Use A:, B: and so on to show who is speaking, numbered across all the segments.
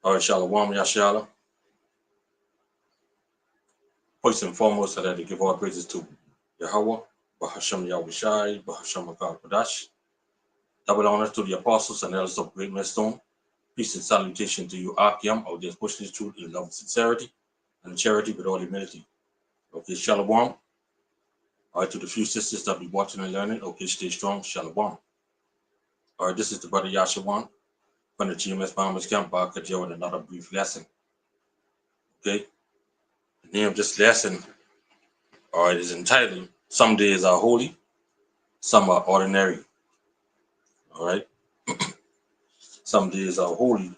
A: All right, Qam Yasharahla. First and foremost, I'd like to give all praises to Yahweh, Bahasham Yahushai, Bahasham Akar Kadash. Double honors to the apostles and elders of Great Millstone. Peace and salutation to you, Qam, out there pushing the truth in love and sincerity and charity with all humility. Okay, Shalom. All right, to the few sisters that be watching and learning, okay, stay strong, Shalom. All right, this is the brother Yashawan from the GMS Bombers Camp, back at you with another brief lesson. Okay, the name of this lesson, all right, is entitled Some Days Are Holy, Some Are Ordinary. All right, some days are holy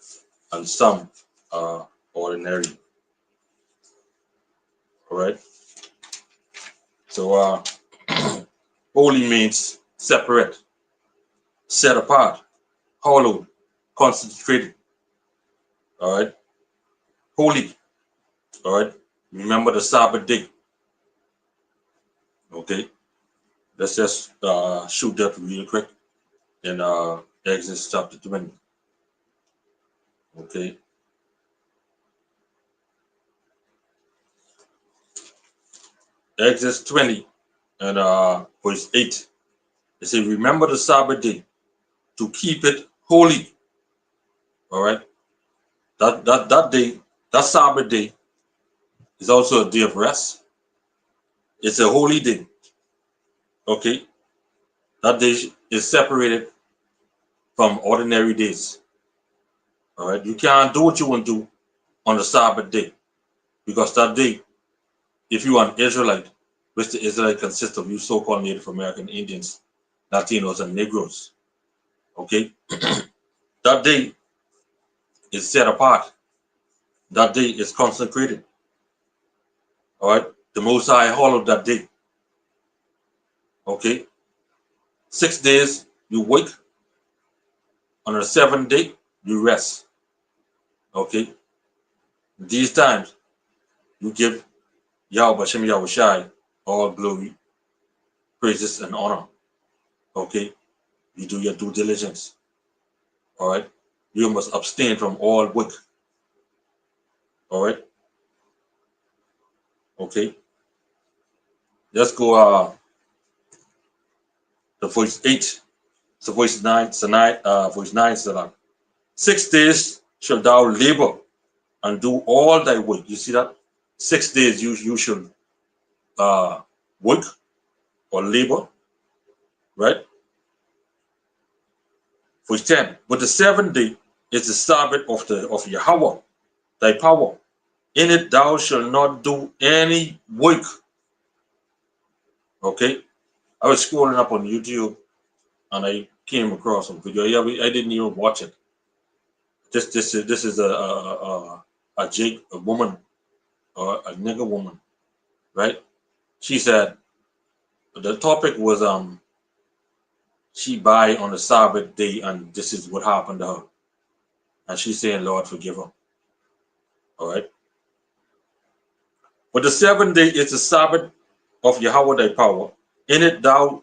A: and some are ordinary. All right, so holy means separate, set apart, hallowed, consecrated. All right, holy. All right, remember the Sabbath day. Okay, let's just shoot that real quick in Exodus chapter 20. Okay, Exodus 20 and verse 8. It says, remember the Sabbath day to keep it holy. All right, that day, that Sabbath day is also a day of rest. It's a holy day. Okay, that day is separated from ordinary days. All right, you can't do what you want to do on the Sabbath day, because that day, if you are an Israelite, which the Israelite consists of you so-called Native American Indians, Latinos, and Negroes, okay, that day is set apart. That day is consecrated. All right, the Most High hallowed that day. Okay, 6 days you work. On the 7th day you rest. Okay, these times you give Yahweh Shem Yahushai all glory, praises, and honor. Okay, you do your due diligence. All right, you must abstain from all work. All right, okay, let's go to verse 8. So verse 9, verse 9 said, 6 days shall thou labor and do all thy work. You see that? 6 days you should work or labor, right? Verse 10, but the 7th day is the Sabbath of Yahweh, thy power. In it thou shalt not do any work. Okay, I was scrolling up on YouTube and I came across some video. Yeah, I didn't even watch it. This is a woman or a nigger woman, right? She said the topic was she buy on the Sabbath day and this is what happened to her, and she's saying, Lord, forgive her. All right. But the 7th day is the Sabbath of Yahweh thy power. In it thou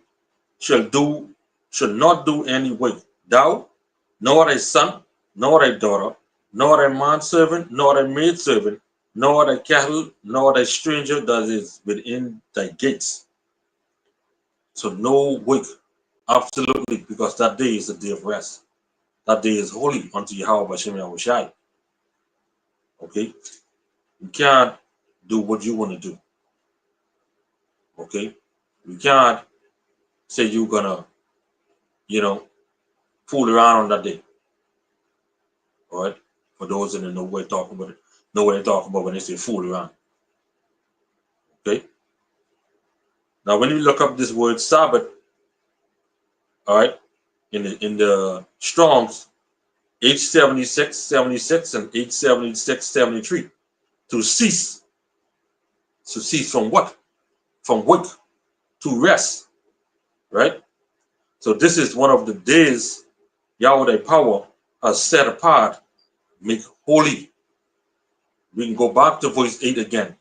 A: shalt not do any work. Thou, nor thy son, nor thy daughter, nor thy manservant, nor thy maidservant, nor thy cattle, nor thy stranger that is within thy gates. So no work, absolutely, because that day is a day of rest. That day is holy unto Yahweh Bashem Yahushai. Okay? You can't do what you want to do. Okay? You can't say you're gonna, fool around on that day. All right? For those that know what they're talking about it, know what they're talking about when they say fool around. Okay? Now when you look up this word Sabbath, all right, in the Strong's H76 and H7673, to cease. To cease from what? From work, to rest. Right? So this is one of the days Yahweh thy power has set apart, make holy. We can go back to verse 8 again.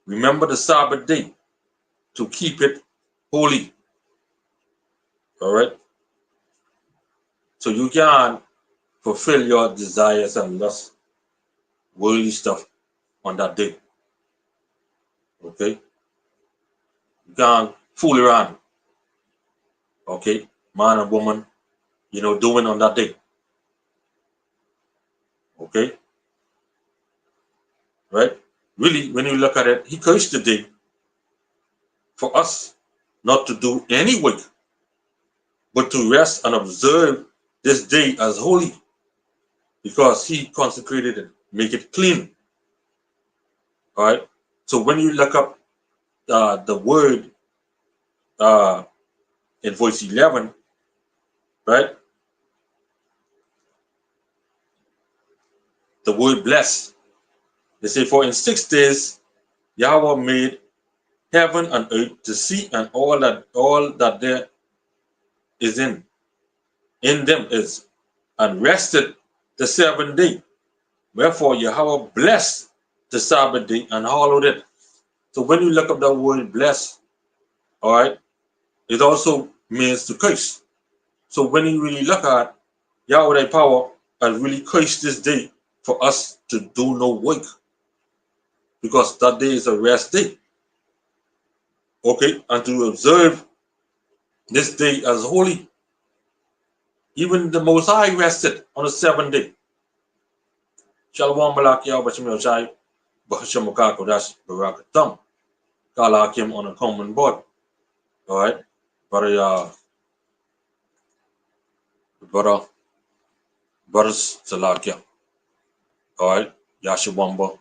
A: Remember the Sabbath day to keep it holy. All right? So you can fulfill your desires and lusts worldly stuff on that day. Okay, you can't fool around. Okay, man and woman, doing on that day. Okay, right? Really, when you look at it, he cursed the day for us not to do any work, but to rest and observe this day as holy, because he consecrated it, make it clean. All right. So when you look up the word uh, in verse 11, right? The word bless. They say, for in 6 days Yahweh made heaven and earth, to see, and all that there is in them is, and rested the seventh day. Wherefore Yahweh blessed the Sabbath day and hallowed it. So when you look up that word bless, all right, it also means to curse. So when you really look at Yahweh thy power has really cursed this day for us to do no work, because that day is a rest day. Okay, and to observe this day as holy. Even the Most High rested on the seventh day. Shalom Balak Yahweh Shem Yoshai, Bahashem Kodash Barakatam. Kala Hakim on a common board. All right, brother, brothers Salakia. All right, Yashawamba.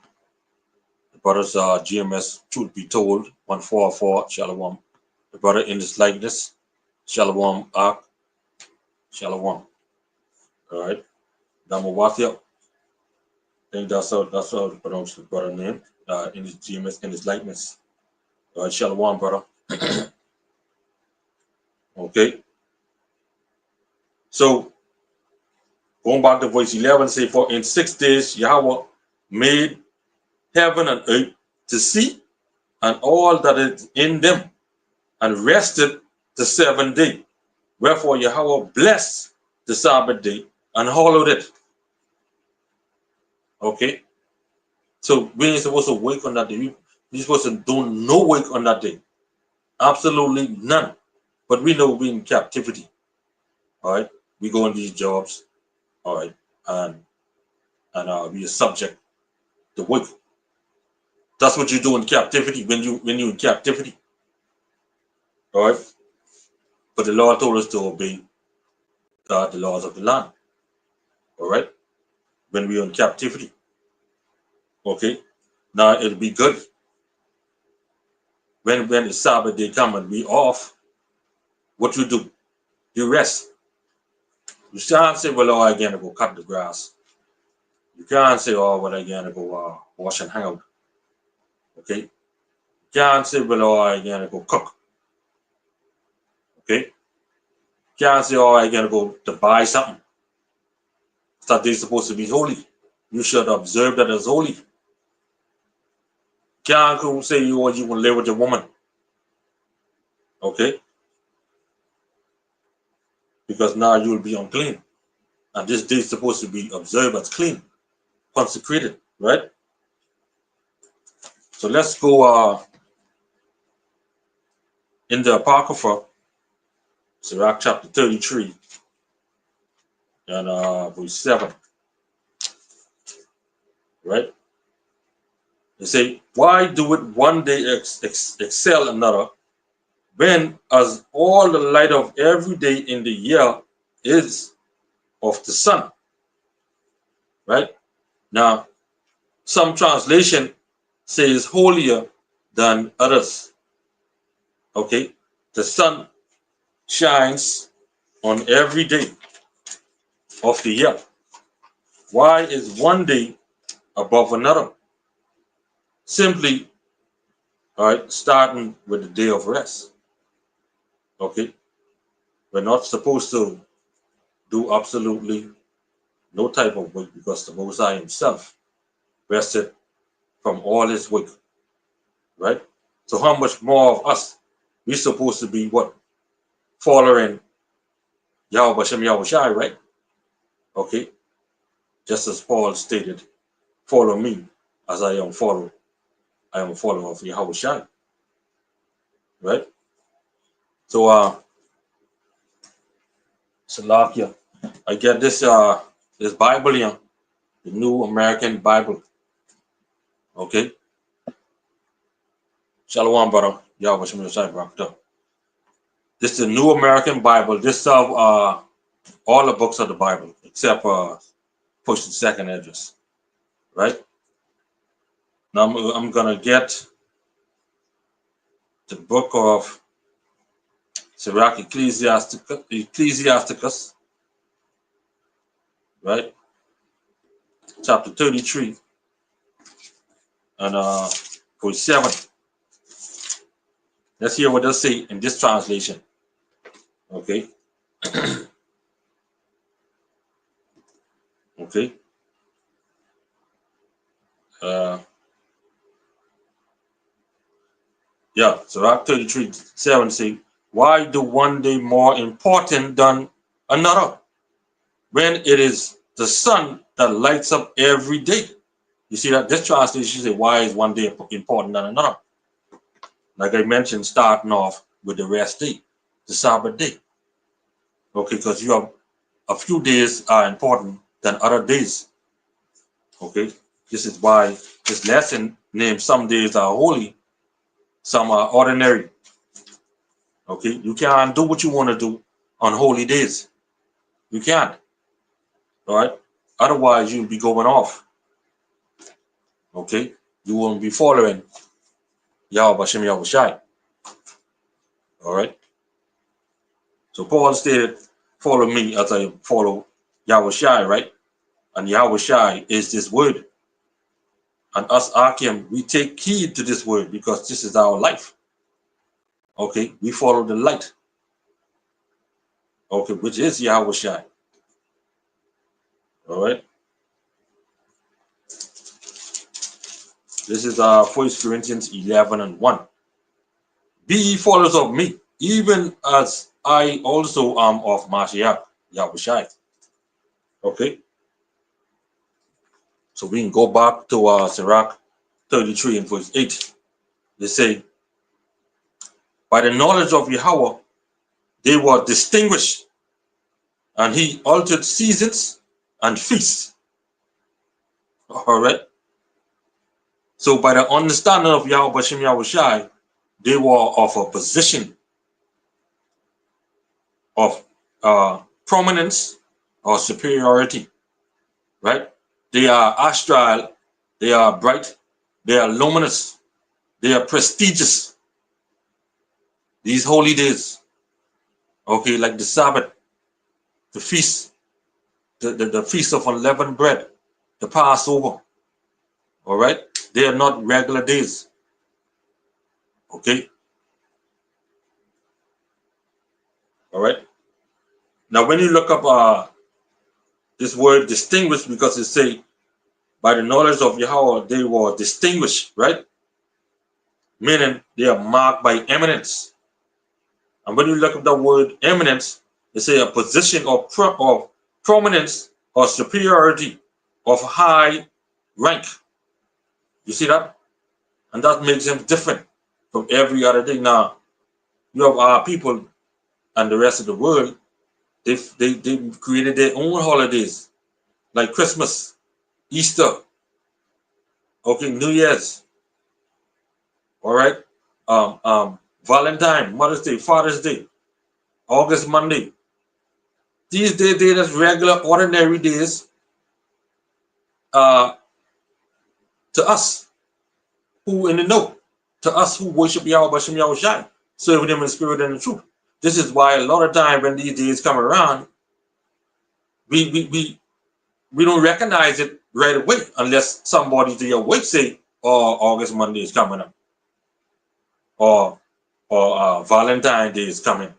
A: The brothers GMS, truth be told, 144, Shalom. The brother in his likeness, Shalom Ak, Shalom. All right, Damawathia. I think that's how to pronounce the brother name in his GMS, in his likeness. All right, Shalom, brother. Okay, so going back to verse 11, say, for in 6 days Yahweh made heaven and earth, to see, and all that is in them, and rested the seventh day. Wherefore Yahweh blessed the Sabbath day and hallowed it. Okay, so we ain't supposed to work on that day. We're supposed to do no work on that day. Absolutely none. But we know we're in captivity. All right, we go on these jobs. All right, and we are subject to work. That's what you do in captivity when you're in captivity. All right, but the Lord told us to obey the laws of the land. All right, when we're in captivity. Okay, now it'll be good when the Sabbath day come and we off. What you do? You rest. You can't say, well, oh, I gotta go cut the grass. You can't say, oh, well, I gotta go wash and hang out. Okay, you can't say, well, oh, I gotta go cook. Okay, you can't say, oh, I gotta go to buy something. That they're supposed to be holy. You should observe that as holy. Can't go say you want to live with a woman. Okay, because now you'll be unclean. And this day is supposed to be observed as clean, consecrated, right? So let's go in the Apocrypha, Sirach chapter 33 and verse 7, right? They say, why do it one day excel another, when as all the light of every day in the year is of the sun, right? Now, some translation says holier than others. Okay, the sun shines on every day of the year. Why is one day above another? Simply, all right, starting with the day of rest. Okay, we're not supposed to do absolutely no type of work, because the Most High Himself rested from all His work, right? So how much more of us we supposed to be what? Following Yahweh Shem Yahweh Shai, right? Okay, just as Paul stated follow me as I am a follower of Yahweh, right? So Salakia, I get this Bible here, the New American Bible. Okay. Shalom, brother. Yahweh Shem Yosai Barakatah. This is the New American Bible. This of all the books of the Bible except first and second address, right? Now I'm gonna get the book of Sirach Ecclesiasticus, right? Chapter 33 and verse 7. Let's hear what they say in this translation. Okay. Okay. Yeah, Sirach 33:7 say, why do one day more important than another when it is the sun that lights up every day? You see that this translation say, why is one day important than another? Like I mentioned, starting off with the rest day, the Sabbath day. Okay, because you have a few days are important than other days. Okay, this is why this lesson named some days are holy, some are ordinary. Okay, you can't do what you want to do on holy days. You can't. All right. Otherwise, you'll be going off. Okay, you won't be following Yahweh Hashem Yahweh Shai. All right. So Paul stated, follow me as I follow Yahweh Shai, right? And Yahweh Shai is this word. And us Akim, we take heed to this word because this is our life. Okay, we follow the light. Okay, which is Yahweh Shai. All right. This is 1 Corinthians 11:1. Be ye followers of me, even as I also am of Mashiach, Yahweh Shai. Okay. So we can go back to Sirach 33 and verse 8. They say, by the knowledge of Yahweh, they were distinguished, and he altered seasons and feasts. All right. So by the understanding of Yahweh Hashem Yahweh Shai, they were of a position of prominence or superiority. Right? They are astral, they are bright, they are luminous, they are prestigious. These holy days, okay, like the Sabbath, the feast, the feast of unleavened bread, the Passover, all right? They are not regular days, okay? All right? Now, when you look up this word distinguished, because it say, by the knowledge of Yahweh, they were distinguished, right? Meaning they are marked by eminence. And when you look up the word eminence, they say a position of prominence or superiority of high rank. You see that? And that makes them different from every other day. Now, you have our people and the rest of the world, they created their own holidays, like Christmas, Easter, okay, New Year's, all right, Valentine, Mother's Day, Father's Day, August Monday. These days, they're just regular, ordinary days to us who in the know, to us who worship Yahweh Hashem Yahweh Shai, serving them in spirit and in truth. This is why a lot of time when these days come around, we don't recognize it right away unless somebody to your wake say, "Oh, August Monday is coming up," or Valentine Day is coming.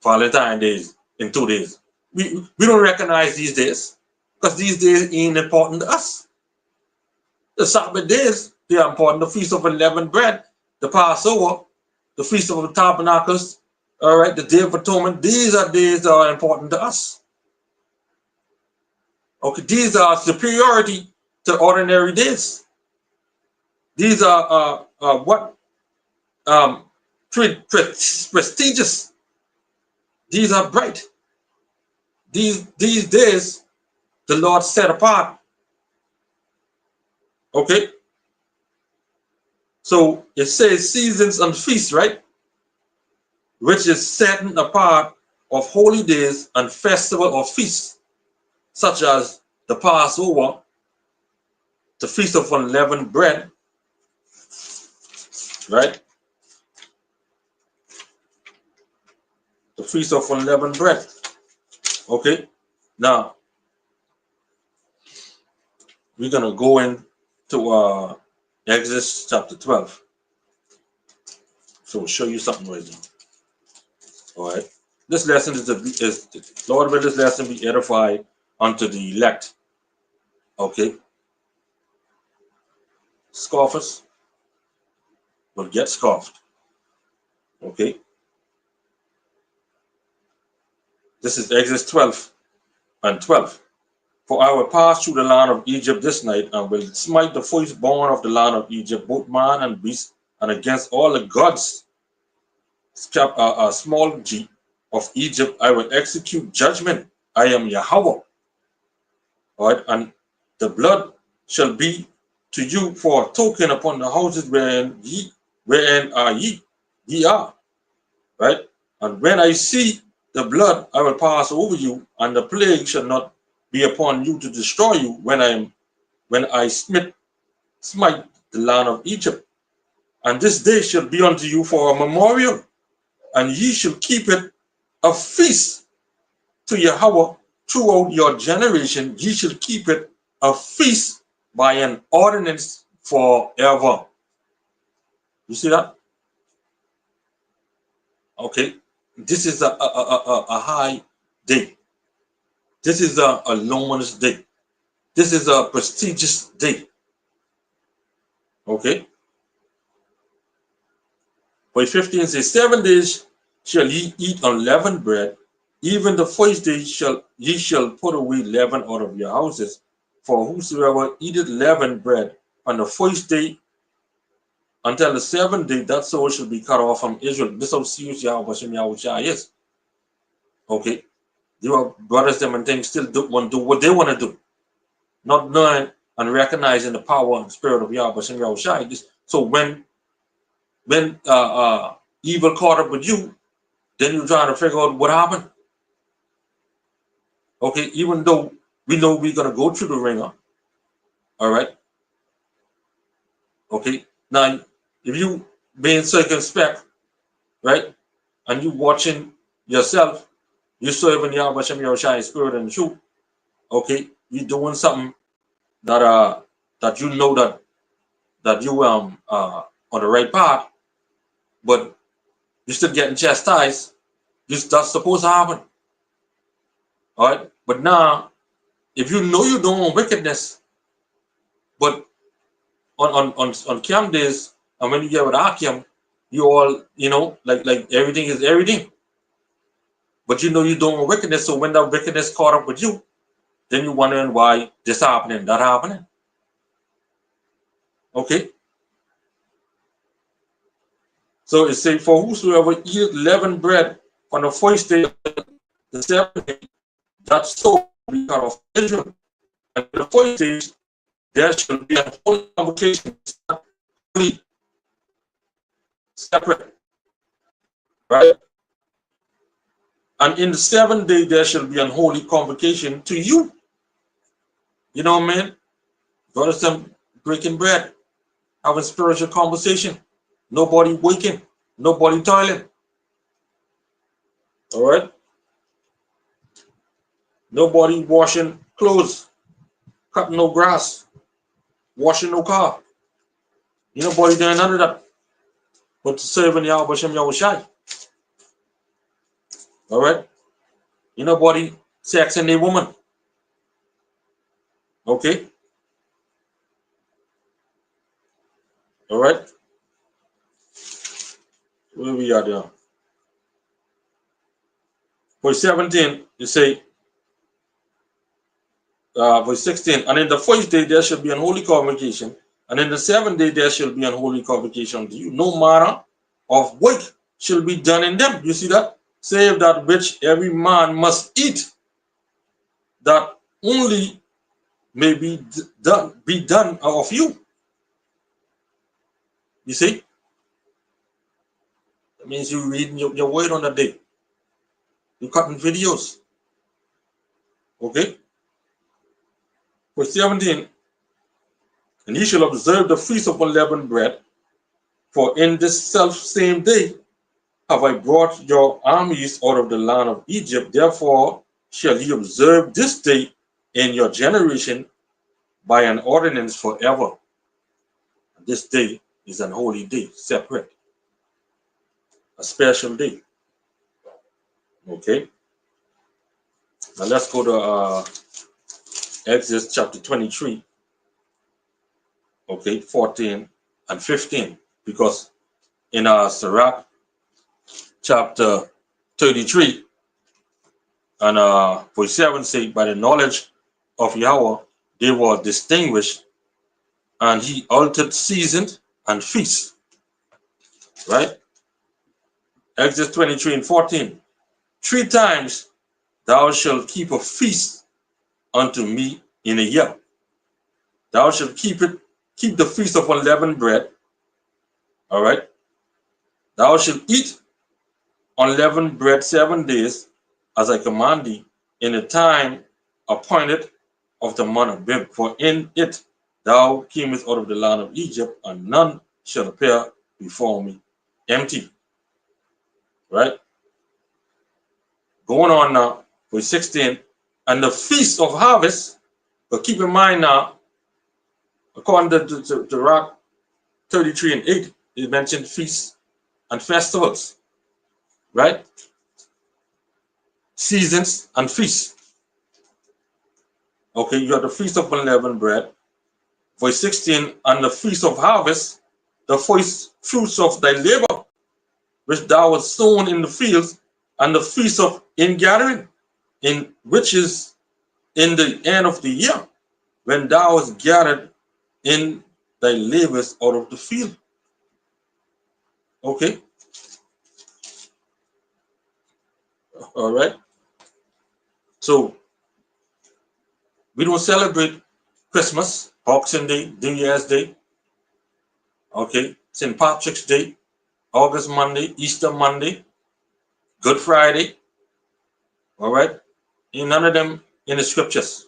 A: Valentine Day is in 2 days. We don't recognize these days because these days ain't important to us. The Sabbath days, they are important. The Feast of Unleavened Bread, the Passover, the Feast of the Tabernacles, all right, the Day of Atonement. These are days that are important to us. Okay, these are superiority to ordinary days. These are what um, prestigious. These are bright. These days the Lord set apart. Okay, so it says seasons and feasts, right? Which is setting apart of holy days and festival or feasts, such as the Passover, the Feast of Unleavened Bread, right? The Feast of Unleavened Bread. Okay, now we're gonna go into Exodus chapter 12. So we'll show you something right now. All right. This lesson is Lord, will this lesson be edified unto the elect. Okay. Scoffers will get scoffed. Okay. This is Exodus 12 and 12. For I will pass through the land of Egypt this night, and will smite the firstborn of the land of Egypt, both man and beast, and against all the gods, small g, of Egypt, I will execute judgment. I am Yahweh. All right, and the blood shall be to you for a token upon the houses wherein are ye are. Right, and when I see the blood, I will pass over you, and the plague shall not be upon you to destroy you when I smite the land of Egypt. And this day shall be unto you for a memorial, and ye shall keep it a feast to Yahweh throughout your generation. Ye shall keep it a feast by an ordinance forever. You see that? Okay. This is a high day. This is a luminous day. This is a prestigious day. Okay. Verse 15 says, 7 days shall ye eat unleavened bread. Even the first day ye shall put away leaven out of your houses. For whosoever eateth leavened bread on the first day until the 7th day, that soul shall be cut off from Israel. This is how serious Yahweh is. Okay. Your brothers them and things still want to do what they want to do. Not knowing and recognizing the power and spirit of Yahweh Shai. So when evil caught up with you, then you're trying to figure out what happened. Okay, even though we know we're gonna go through the ringer. All right. Okay. Now, if you being circumspect, right, and you watching yourself, you serving Yahweh Shai spirit and truth. Okay, you doing something that you know that you on the right path, but you're still getting chastised. That's supposed to happen. All right. But now, if you know you're doing wickedness, but on Qam days, and when you get with Akim, you all, like everything is everything. But you know you're doing wickedness, so when that wickedness caught up with you, then you're wondering why this happening, that happening. Okay. So it says, for whosoever eateth leavened bread on the first day of the 7th day, that soul will be cut off Israel. And the first days there shall be a holy convocation, separate, right? And in the 7th day there shall be an holy convocation to you. You know what I mean? Brothers, them breaking bread, having spiritual conversation, nobody waking, nobody toiling. All right? Nobody washing clothes, cutting no grass, washing no car. You nobody doing none of that. But to serve in Yahweh Shem Yahweh Shai. All right? You nobody sexing a woman. Okay? All right? Where we are there? Verse 17, you say, verse 16. And in the first day there shall be an holy convocation, and in the seventh day there shall be an holy convocation unto you. No manner of work shall be done in them. You see that? Save that which every man must eat, that only may be done of you. You see? That means you reading your word on the day. You cutting videos. Okay? Verse 17. And ye shall observe the feast of unleavened bread, for in this self same day have I brought your armies out of the land of Egypt. Therefore shall ye observe this day in your generation by an ordinance forever. This day is an holy day, separate, a special day. Okay? Now let's go to Exodus chapter 23, okay, 14 and 15. Because in Sirach chapter 33 and verse 7 say, by the knowledge of Yahweh they were distinguished, and he altered seasons and feasts. Right? Exodus 23 and 14. 3 times thou shalt keep a feast unto me in a year. Thou shalt keep the feast of unleavened bread. All right. Thou shalt eat unleavened bread 7 days, as I command thee, in the time appointed of the month of Bib. For in it thou camest out of the land of Egypt, and none shall appear before me empty. Right? Going on now, verse 16. And the feast of harvest, but keep in mind now, according to Rock 33 and 8, it mentioned feasts and festivals. Right? Seasons and feasts. Okay, you have the feast of unleavened bread. Verse 16, and the feast of harvest, the first fruits of thy labor, which thou hast sown in the fields, and the feast of ingathering, which is in the end of the year, when thou hast gathered in thy labors out of the field. Okay, all right. So we don't celebrate Christmas, Boxing Day, New Year's Day, okay, St. Patrick's Day, August Monday, Easter Monday, Good Friday. All right, ain't none of them in the scriptures.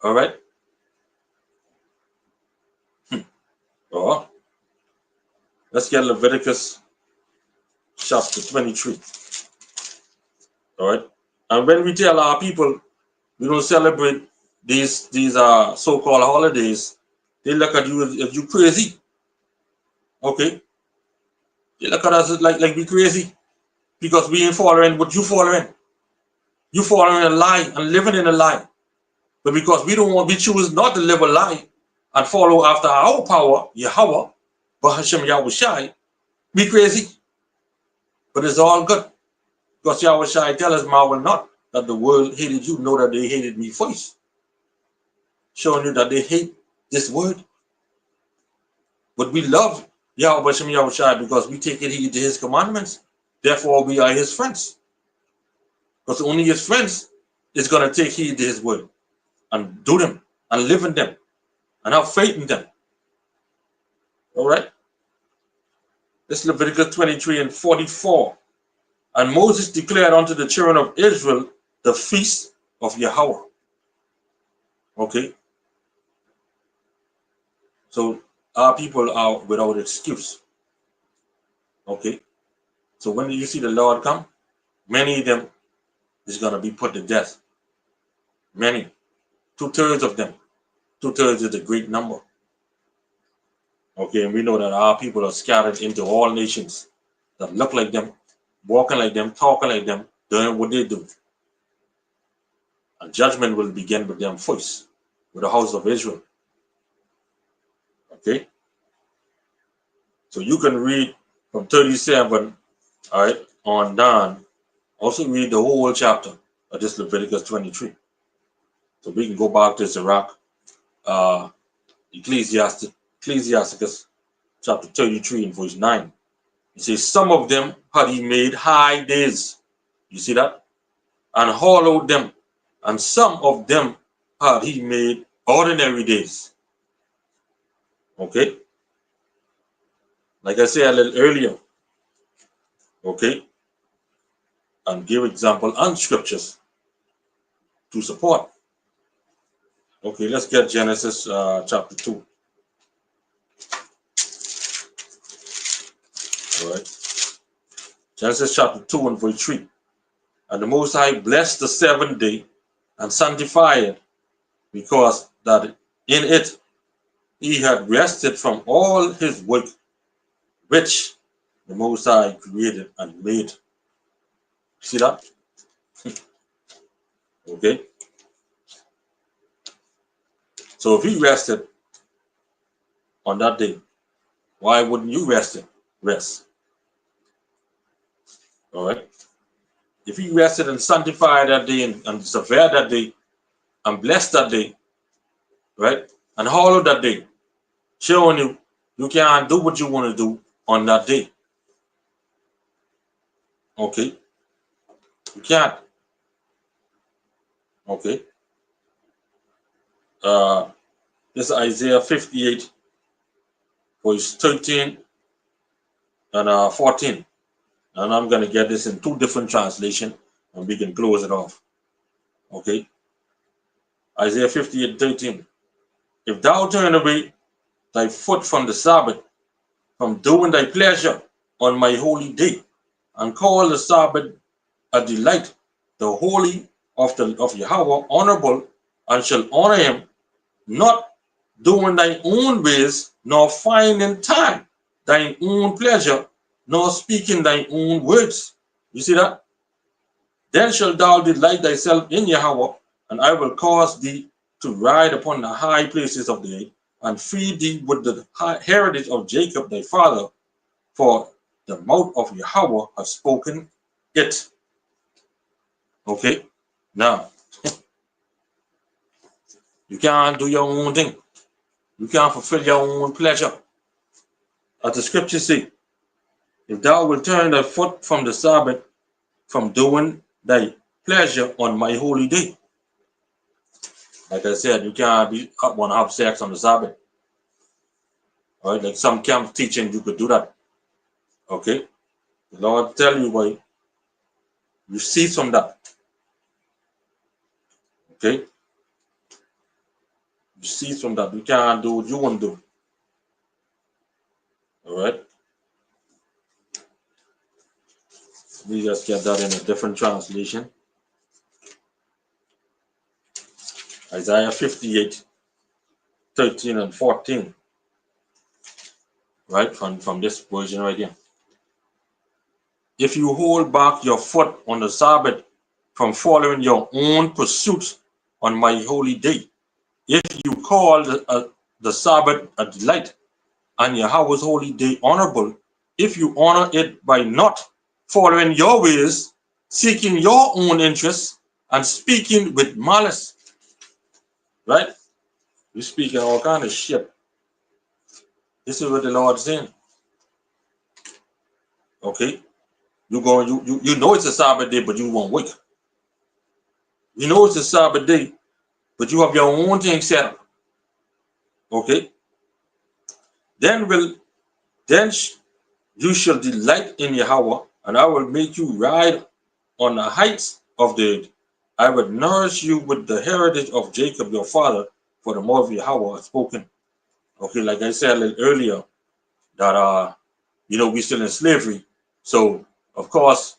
A: All right. Oh, let's get Leviticus chapter 23. All right. And when we tell our people we don't celebrate these so-called holidays, they look at you as if you crazy. Okay. They look at us as like we crazy because we ain't following what you following. You following a lie and living in a lie. But because we choose not to live a lie and follow after our power, Yahweh, Bahashem Yahushai, we crazy. But it's all good. Because Yahushai tell us, marvel not that the world hated you, know that they hated me first. Showing you that they hate this word. But we love Yahweh Bahashem Yahushai because we take heed to his commandments. Therefore, we are his friends. Because only his friends is going to take heed to his word and do them and live in them and have faith in them. All right? This is Leviticus 23 and 44. And Moses declared unto the children of Israel the feast of Yahweh. Okay? So our people are without excuse. Okay? So when you see the Lord come, many of them is going to be put to death. Many. 2/3 of them. 2/3 is a great number. Okay, and we know that our people are scattered into all nations that look like them, walking like them, talking like them, doing what they do. And judgment will begin with them first, with the house of Israel. Okay? So you can read from 37, all right, on down. Also read the whole chapter of this Leviticus 23. So we can go back to Sirach, Ecclesiasticus chapter 33 and verse 9. It says, some of them had he made high days. You see that? And hollowed them. And some of them had he made ordinary days. Okay? Like I said a little earlier. Okay? And give example and scriptures to support. Okay, let's get Genesis chapter 2. All right. Genesis chapter 2 and verse 3. And the Most High blessed the seventh day and sanctified it, because that in it he had rested from all his work which the Most High created and made. See that? Okay. So if he rested on that day, why wouldn't you rest? All right. If he rested and sanctified that day and severed that day and blessed that day, right? And hallowed that day, showing you can't do what you want to do on that day. Okay. You can't. Okay. This is Isaiah 58, verse 13 and 14. And I'm going to get this in two different translations and we can close it off. Okay. Isaiah 58, 13. If thou turn away thy foot from the Sabbath, from doing thy pleasure on my holy day, and call the Sabbath a delight, the holy of Yahweh honorable, and shall honor him, not doing thy own ways, nor finding time, thine own pleasure, nor speaking thine own words. You see that? Then shalt thou delight thyself in Yahweh, and I will cause thee to ride upon the high places of the earth, and feed thee with the heritage of Jacob thy father, for the mouth of Yahweh has spoken it. Okay? Now, you can't do your own thing. You can't fulfill your own pleasure. As the scriptures say, if thou wilt turn thy foot from the Sabbath, from doing thy pleasure on my holy day. Like I said, you can't want to have sex on the Sabbath. All right, like some camp teaching, you could do that. Okay? The Lord tell you why. You cease from that. Okay? You cease from that. You can't do what you want to do. All right? We just get that in a different translation. Isaiah 58, 13 and 14. Right? From this version right here. If you hold back your foot on the Sabbath from following your own pursuits on my holy day, if you call the Sabbath a delight and Yahweh's holy day honorable, if you honor it by not following your ways, seeking your own interests, and speaking with malice, right? You're speaking all kind of shit. This is what the Lord is saying. Okay? You know it's a Sabbath day, but you won't wake. You know it's a Sabbath day, but you have your own thing set up. Okay? Then you shall delight in Yahweh, and I will make you ride on the heights of the earth. I will nourish you with the heritage of Jacob your father, for the mouth of Yahweh has spoken. Okay, like I said a little earlier, that we're still in slavery. So of course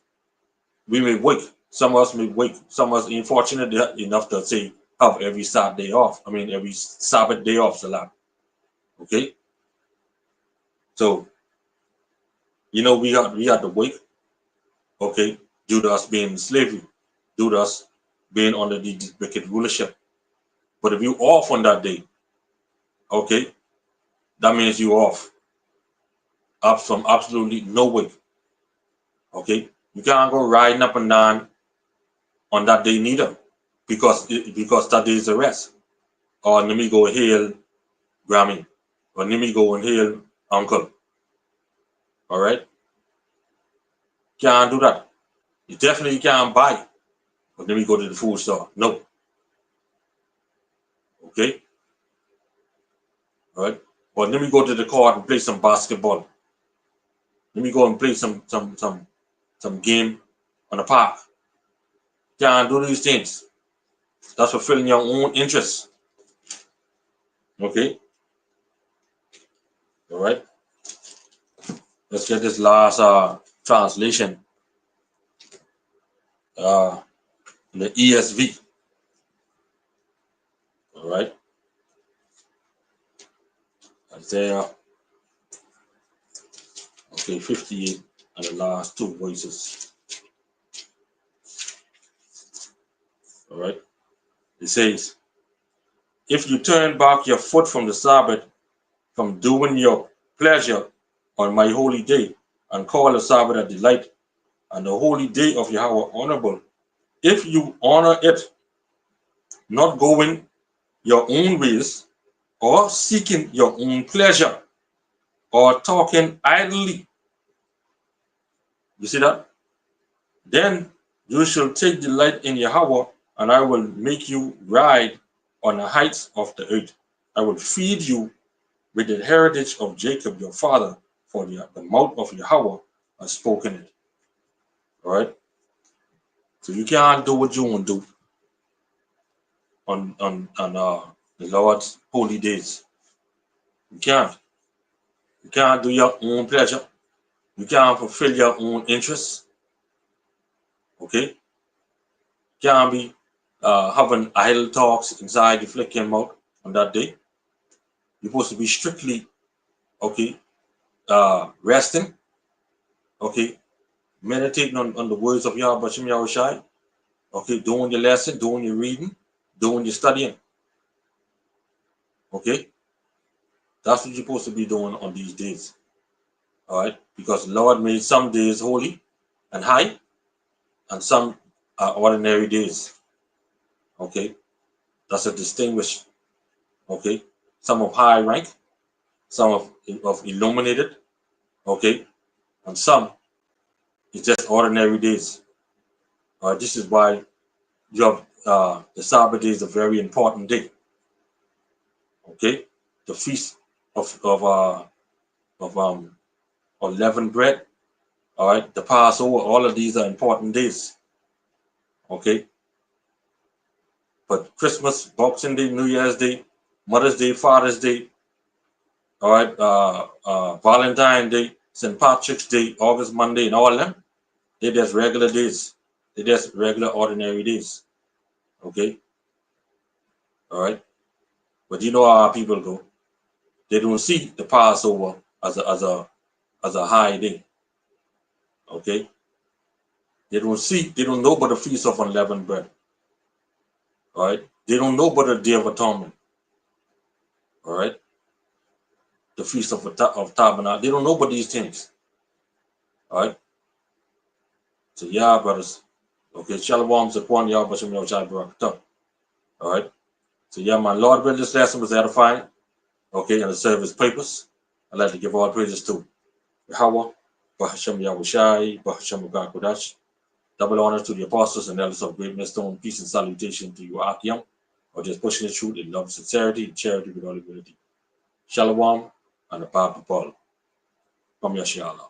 A: we may wake. Some of us may wake. Some of us ain't fortunate enough to say have every Saturday off. I mean every Sabbath day off, Salah. Okay. So we got to wake. Okay, due to us being in slavery, due to us being under the wicked rulership. But if you off on that day, okay, that means you off. Up from absolutely no way. Okay, you can't go riding up and down on that day neither. because that day is a rest. Or let me go hail Grammy. Or let me go and hail Uncle. All right? Can't do that. You definitely can't buy. But let me go to the food store. No. Okay? All right? Or let me go to the court and play some basketball. Let me go and play some game on the park. Can't do these things. That's fulfilling your own interests. Okay? All right? Let's get this last translation. In the ESV. All right? Isaiah, okay, 58 and the last two verses. All right? It says, if you turn back your foot from the Sabbath, from doing your pleasure on my holy day, and call the Sabbath a delight, and the holy day of Yahweh honorable, if you honor it, not going your own ways, or seeking your own pleasure, or talking idly, you see that? Then you shall take delight in Yahweh, and I will make you ride on the heights of the earth. I will feed you with the heritage of Jacob your father, for the mouth of Yahweh has spoken it. All right? So you can't do what you want to do on the Lord's holy days. You can't. You can't do your own pleasure. You can't fulfill your own interests. Okay? You can't be having idle talks inside your flicking mouth on that day. You're supposed to be strictly, okay, resting, okay, meditating on the words of Yahweh Shem Yahushai, okay, doing your lesson, doing your reading, doing your studying, okay. That's what you're supposed to be doing on these days, all right, because the Lord made some days holy and high, and some ordinary days, okay. That's a distinguished, okay, some of high rank, some of illuminated, okay, and some is just ordinary days. All right, this is why you have the Sabbath day is a very important day. Okay, the feast of unleavened bread. All right, the Passover. All of these are important days. Okay, but Christmas, Boxing Day, New Year's Day, Mother's Day, Father's Day. All right, Valentine's Day, St. Patrick's Day, August Monday, and all of them. They're just regular days. They're just regular ordinary days. Okay, all right. But you know how our people go. They don't see the Passover as a high day. Okay? They don't know about the Feast of Unleavened Bread. All right? They don't know about the Day of Atonement. All right? The Feast of Tabernacle. They don't know about these things. All right? So yeah, brothers. Okay, Shalom, Zakwan, Yah, Basham, Yah, Barakatah. All right? So yeah, my Lord, when this lesson was edifying, okay, and to serve his purpose, I'd like to give all praises to Yahweh, Bahasham Yahushai, Bahasham Kodash. Double honor to the apostles and elders of Great Millstone. Peace and salutation to you, Akim, or just pushing the truth in love, sincerity, and charity with all humility. Shalom and the Papa Paul. Qam Yasharahla.